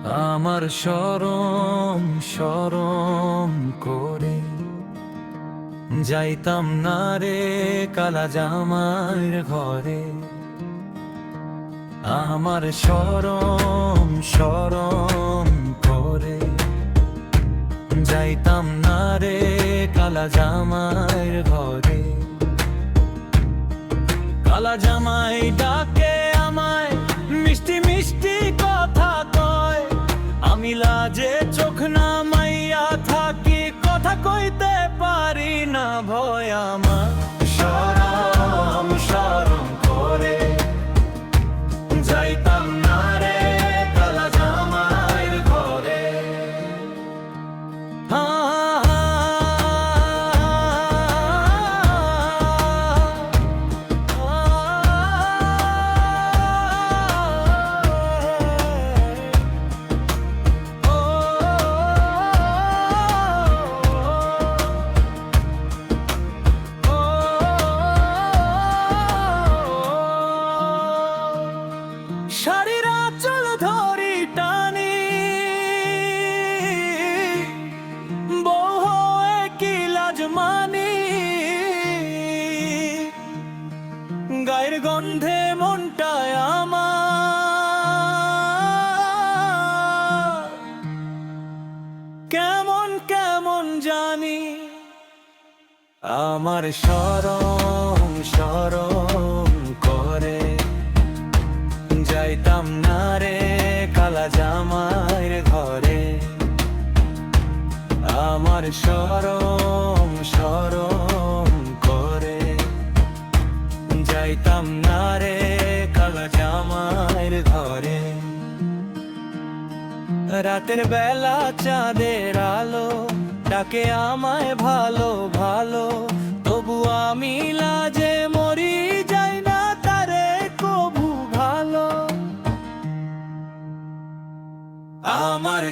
আমার শরম শরম করে যাইতাম না রে কালা জামাইয়ের ঘরে। আমার শরম শরম করে যাইতাম না রে কালা জামাইয়ের ঘরে। কালা জামাই ডাকে আমায়, মিষ্টি মিষ্টি কথা কয়, আমি লাজে চোখ নামাইয়া থাকি, কথা কইতে পারি না ভয় আমার। শরম শরম করে যাইতাম না রে কালা জামাইয়ের ঘরে। শাড়ির আঁচল ধরি টানি, বউ হয়ে কি লাজ মানি, গায়ের গন্ধে মনটায় আমার কেমন কেমন জানি। আমার শরম শরম করে যাইতাম না রে কালা জামাইয়ের ঘরে। আমার শরম শরম করে যাইতাম না রে কালা জামাইয়ের ঘরে। রাতের বেলা চাঁদের আলো ডাকে আমায় ভালো ভালো, তবু আমি লাজে মরি যাই না তারে কবু ভালো। আমার